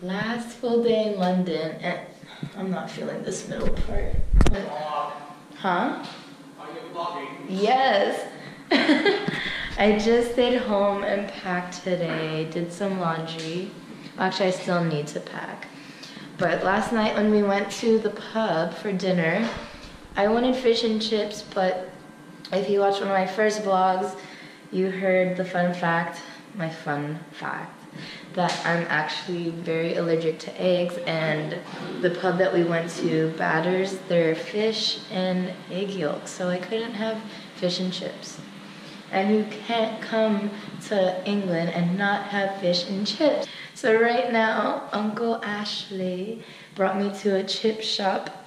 Last full day in London, and I'm not feeling this middle part. Huh? Are you vlogging? Yes. I just stayed home and packed today, did some laundry. Actually, I still need to pack. But last night when we went to the pub for dinner, I wanted fish and chips, but if you watched one of my first vlogs, you heard the fun fact, my fun fact, that I'm actually very allergic to eggs, and the pub that we went to batters their fish and egg yolks, so I couldn't have fish and chips. And you can't come to England and not have fish and chips. So right now, Uncle Ashley brought me to a chip shop,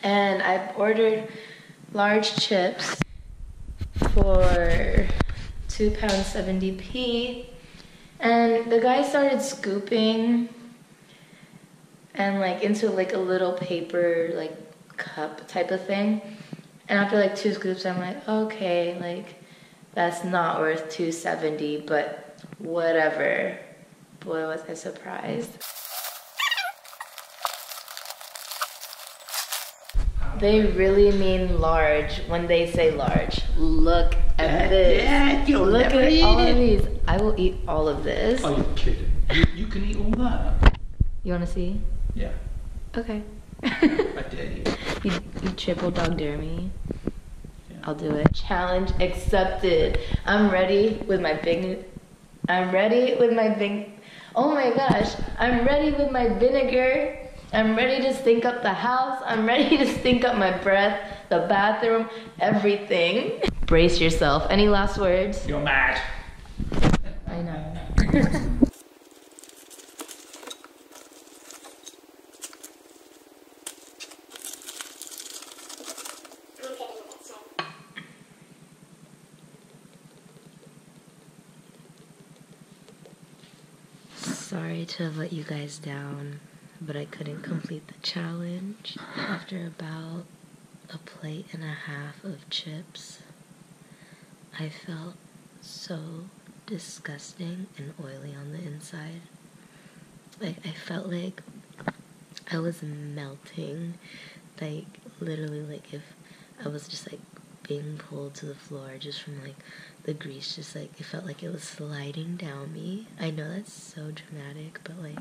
and I've ordered large chips for £2.70. And the guy started scooping and like into like a little paper like cup type of thing. And after like 2 scoops, I'm like, okay, like that's not worth $2.70, but whatever. Boy, was I surprised. They really mean large when they say large. Look at this. Yeah, you'll Look never at eat all it. of these. I will eat all of this. Are you kidding? You can eat all that? You want to see? Yeah. Okay. I dare you. You triple dog dare me. Yeah. I'll do it. Challenge accepted. I'm ready with my big. Oh my gosh. I'm ready with my vinegar. I'm ready to stink up the house. I'm ready to stink up my breath, the bathroom, everything. Brace yourself. Any last words? You're mad. I know. Sorry to have let you guys down, but I couldn't complete the challenge. After about a plate and a half of chips, I felt so disgusting and oily on the inside. Like, I felt like I was melting. Like, literally, like if I was just like being pulled to the floor just from like the grease, just like it felt like it was sliding down me. I know that's so dramatic, but like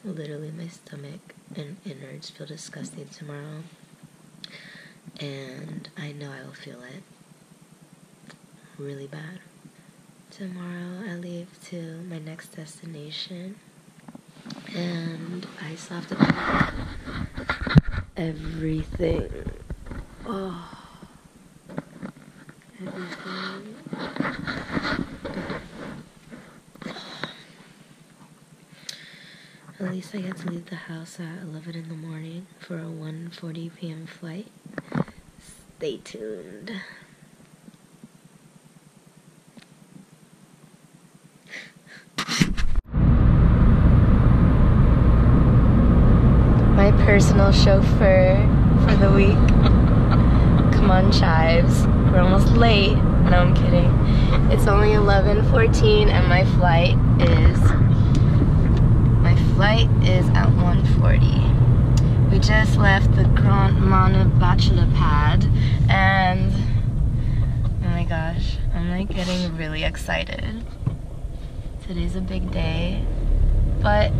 literally my stomach and innards feel disgusting tomorrow, and I know I will feel it really bad. Tomorrow I leave to my next destination, and I still have to pack everything. Oh, everything. At least I get to leave the house at 11 in the morning for a 1:40 p.m. flight. Stay tuned. My personal chauffeur for the week. Come on, Chives. We're almost late. No, I'm kidding. It's only 11:14 and my flight is at 1:40. We just left the Grand Mana Bachelor Pad, and oh my gosh, I'm like getting really excited. Today's a big day, but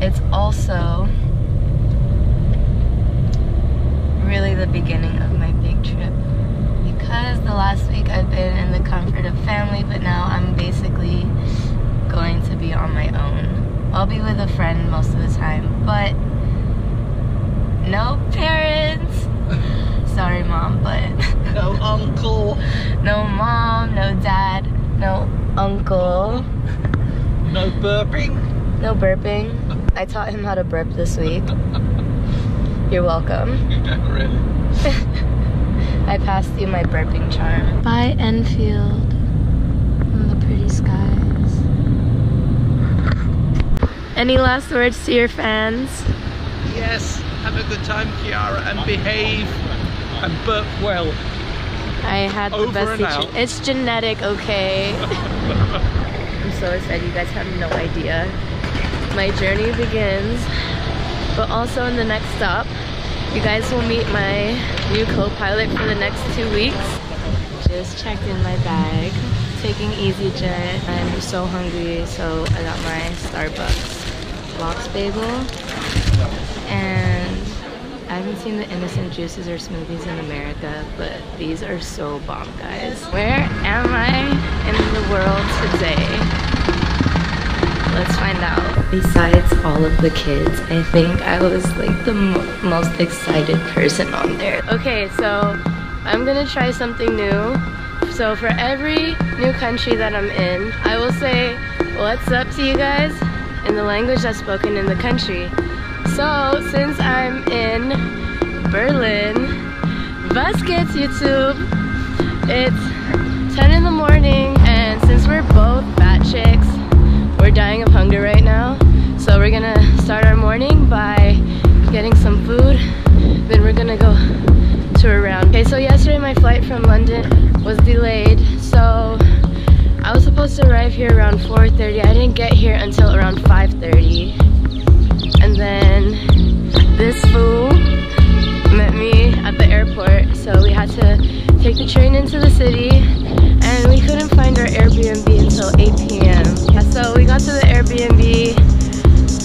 it's also really the beginning of my big trip, because the last week I've been in the comfort of family, but now I'm basically going to be on my own. I'll be with a friend most of the time, but no parents. Sorry, Mom, but No uncle. no mom, no dad, no uncle. No burping. No burping. I taught him how to burp this week. You're welcome. Really? I passed you my burping charm. Bye, Enfield. And the pretty skies. Any last words to your fans? Yes. Have a good time, Kiara, and behave and burp well. I had the best teacher. It's genetic, okay? I'm so excited. You guys have no idea. my journey begins. But also in the next stop, you guys will meet my new co-pilot for the next 2 weeks. Just checked in my bag, taking EasyJet. I'm so hungry, so I got my Starbucks lox bagel. And I haven't seen the innocent juices or smoothies in America, but these are so bomb, guys. Where am I in the world today? Let's find out. Besides all of the kids, I think I was like the most excited person on there. Okay, so I'm gonna try something new. So for every new country that I'm in, I will say what's up to you guys in the language that's spoken in the country. So since I'm in Berlin, was geht's YouTube? It's 10 in the morning, and since we're both fat chicks, we're dying of hunger right now. So we're gonna start our morning by getting some food, then we're gonna go tour around. Okay, so yesterday my flight from London was delayed, so I was supposed to arrive here around 4:30. I didn't get here until around 5:30. And then this fool met me at the airport, so we had to take the train into the city, and we couldn't find our Airbnb until 8 p.m. Yeah, so we got to the Airbnb,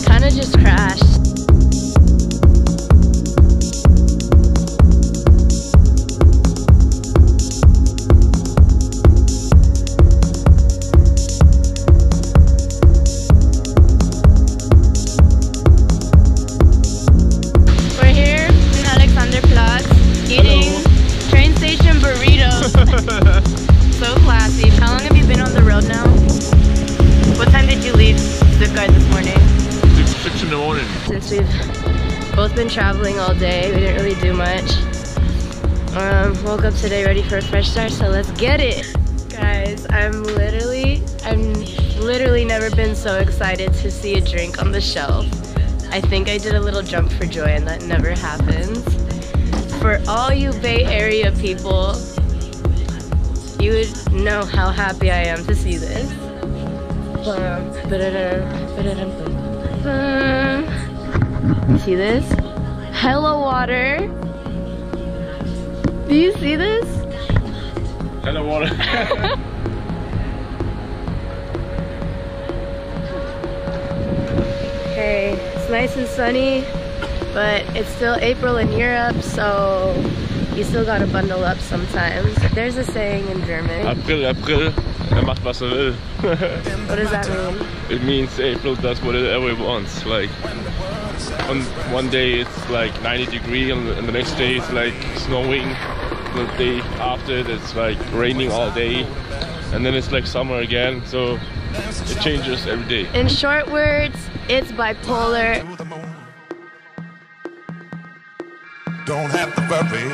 kind of just crashed. So classy. How long have you been on the road now? What time did you leave Stuttgart this morning? 6 in the morning. Since we've both been traveling all day, we didn't really do much. Woke up today ready for a fresh start, so let's get it! Guys, I've literally never been so excited to see a drink on the shelf. I think I did a little jump for joy, and that never happens. For all you Bay Area people, you would know how happy I am to see this. See this? Hello water. Do you see this? Hello water. Okay, it's nice and sunny, but it's still April in Europe, so you still gotta bundle up sometimes. There's a saying in German. April, macht was will. What does that mean? It means April does whatever it wants. Like, on one day it's like 90 degrees, and the next day it's like snowing. The day after it's like raining all day, and then it's like summer again. So it changes every day. In short words, it's bipolar. Don't have to worry,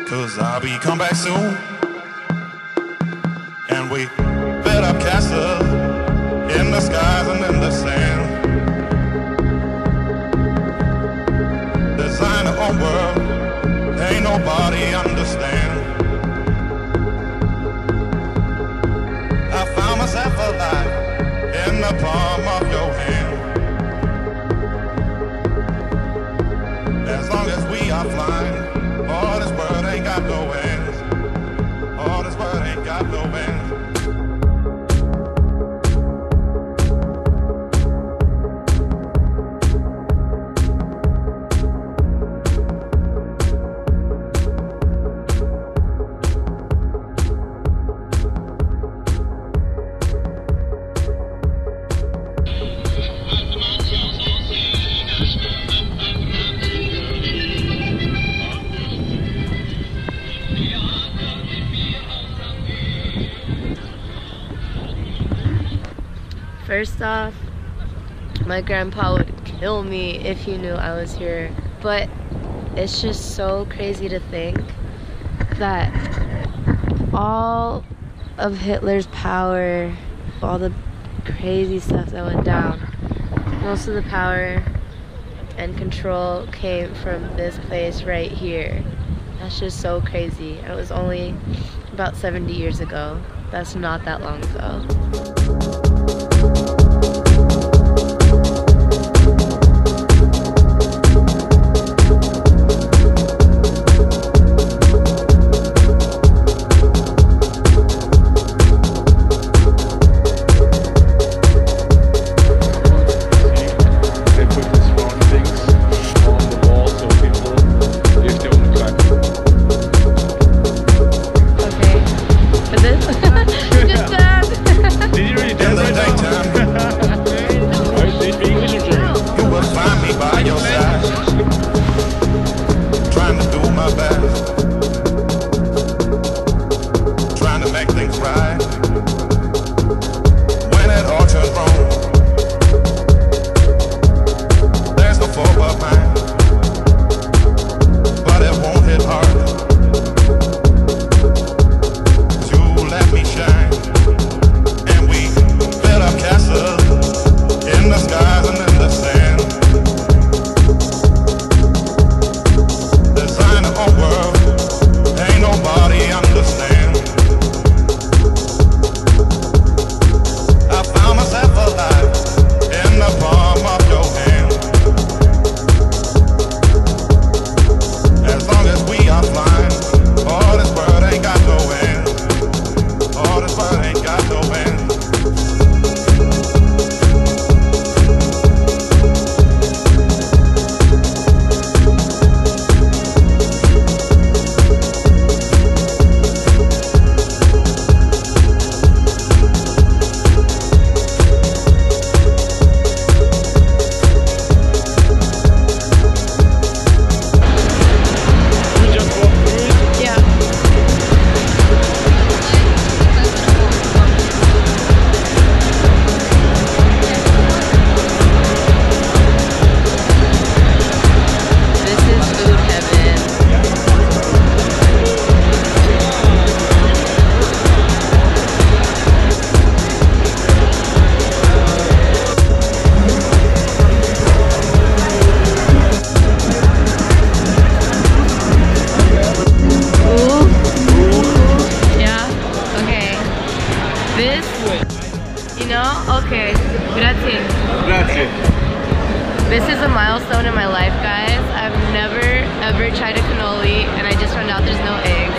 'cause I'll be come back soon. And we built up castles in the skies and in the sand. Design our own world, ain't nobody understand. I found myself alive in the palm of your hand. As long as we are flying, all this world ain't got no end. All this world ain't got no end. First off, my grandpa would kill me if he knew I was here, but it's just so crazy to think that all of Hitler's power, all the crazy stuff that went down, most of the power and control came from this place right here. That's just so crazy. It was only about 70 years ago. That's not that long ago. Okay, grazie. Grazie. This is a milestone in my life, guys. I've never ever tried a cannoli, and I just found out there's no eggs.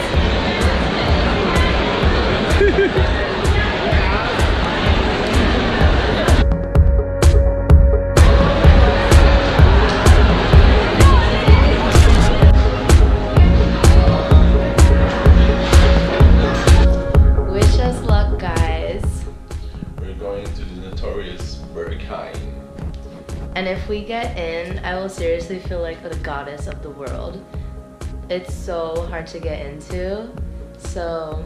Wish us luck, guys. We're going to the notorious Berghain. And if we get in, I will seriously feel like the goddess of the world. It's so hard to get into. So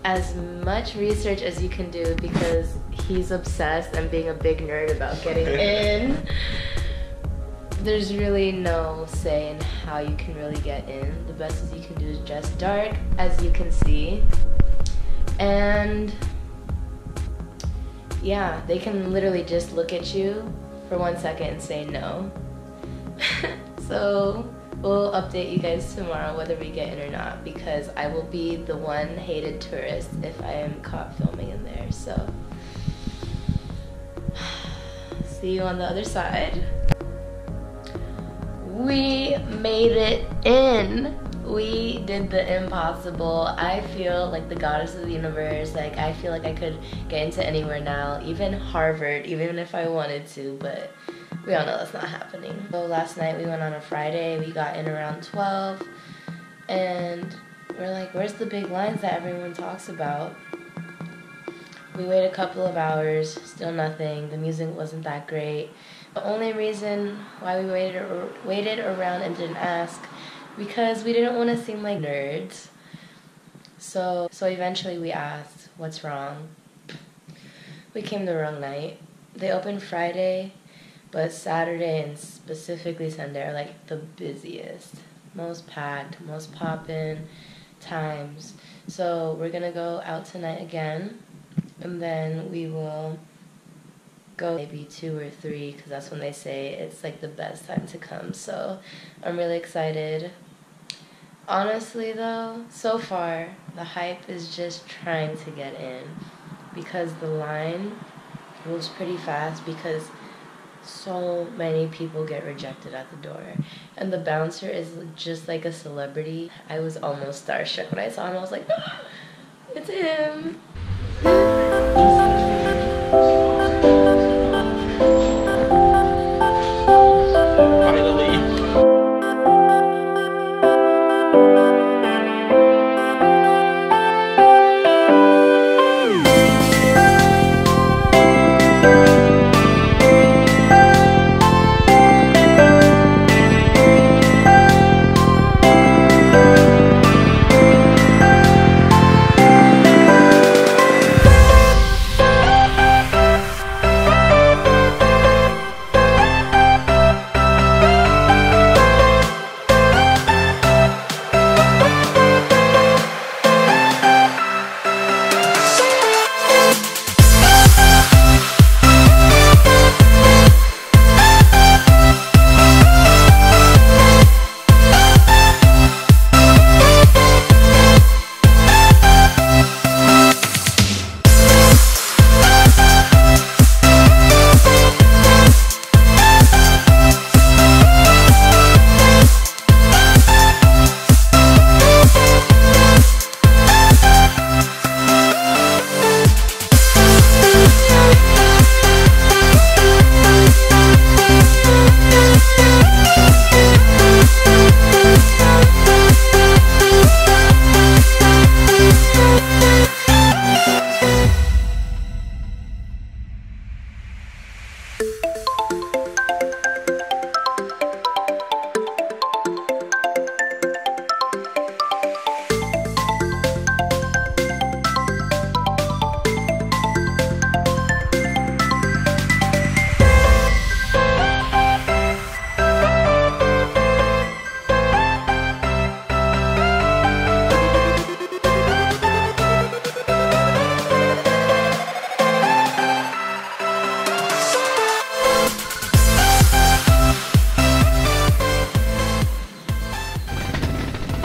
as much research as you can do, because he's obsessed and being a big nerd about getting in. There's really no say in how you can really get in. The best is you can do is dress dark, as you can see. And yeah, they can literally just look at you for 1 second and say no. So we'll update you guys tomorrow whether we get in or not, because I will be the one hated tourist if I am caught filming in there. So see you on the other side. We made it in. We did the impossible. I feel like the goddess of the universe. Like, I feel like I could get into anywhere now, even Harvard, even if I wanted to, but we all know that's not happening. So last night we went on a Friday. We got in around 12, and we're like, where's the big lines that everyone talks about? We waited a couple of hours, still nothing. The music wasn't that great. The only reason why we waited around and didn't ask, because we didn't want to seem like nerds. So eventually we asked, what's wrong? We came the wrong night. They opened Friday, but Saturday and specifically Sunday are like the busiest, most packed, most poppin' times. So we're gonna go out tonight again, and then we will go maybe 2 or 3, because that's when they say it's like the best time to come. So I'm really excited. Honestly though, so far the hype is just trying to get in, because the line moves pretty fast, because so many people get rejected at the door, and the bouncer is just like a celebrity. I was almost starstruck when I saw him. I was like, ah, it's him.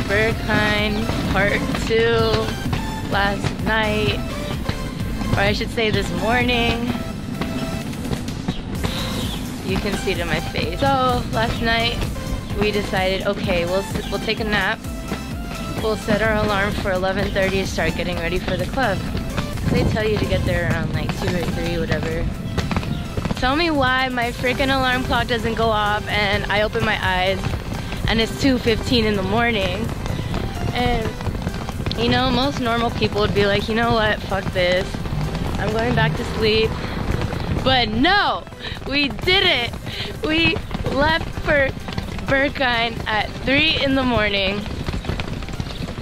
Berghain part 2 last night, or I should say this morning. You can see it in my face. So last night we decided, okay, we'll take a nap. We'll set our alarm for 11:30 to start getting ready for the club. They tell you to get there around like 2 or 3, whatever. Tell me why my freaking alarm clock doesn't go off and I open my eyes and it's 2:15 in the morning. And you know, most normal people would be like, you know what, fuck this. I'm going back to sleep. But no, we didn't. We left for Berghain at 3 in the morning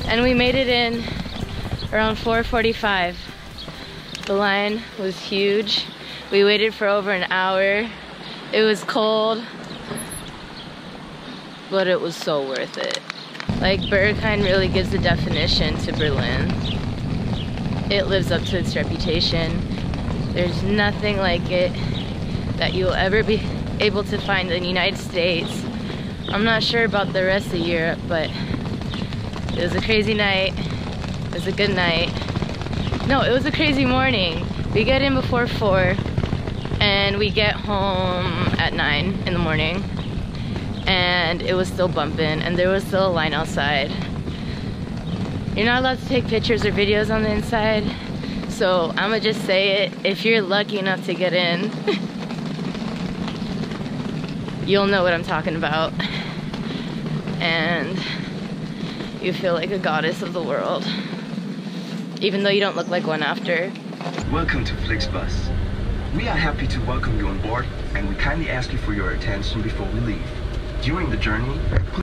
and we made it in around 4:45. The line was huge. We waited for over an hour. It was cold, but it was so worth it. Like, Berghain really gives the definition to Berlin. It lives up to its reputation. There's nothing like it that you'll ever be able to find in the United States. I'm not sure about the rest of Europe, but it was a crazy night. It was a good night. No, it was a crazy morning. We get in before 4 and we get home at 9 in the morning. And it was still bumping and there was still a line outside. You're not allowed to take pictures or videos on the inside, so I'ma just say it. If you're lucky enough to get in, you'll know what I'm talking about. And you feel like a goddess of the world, even though you don't look like one after. Welcome to Flixbus. We are happy to welcome you on board, and we kindly ask you for your attention before we leave. During the journey,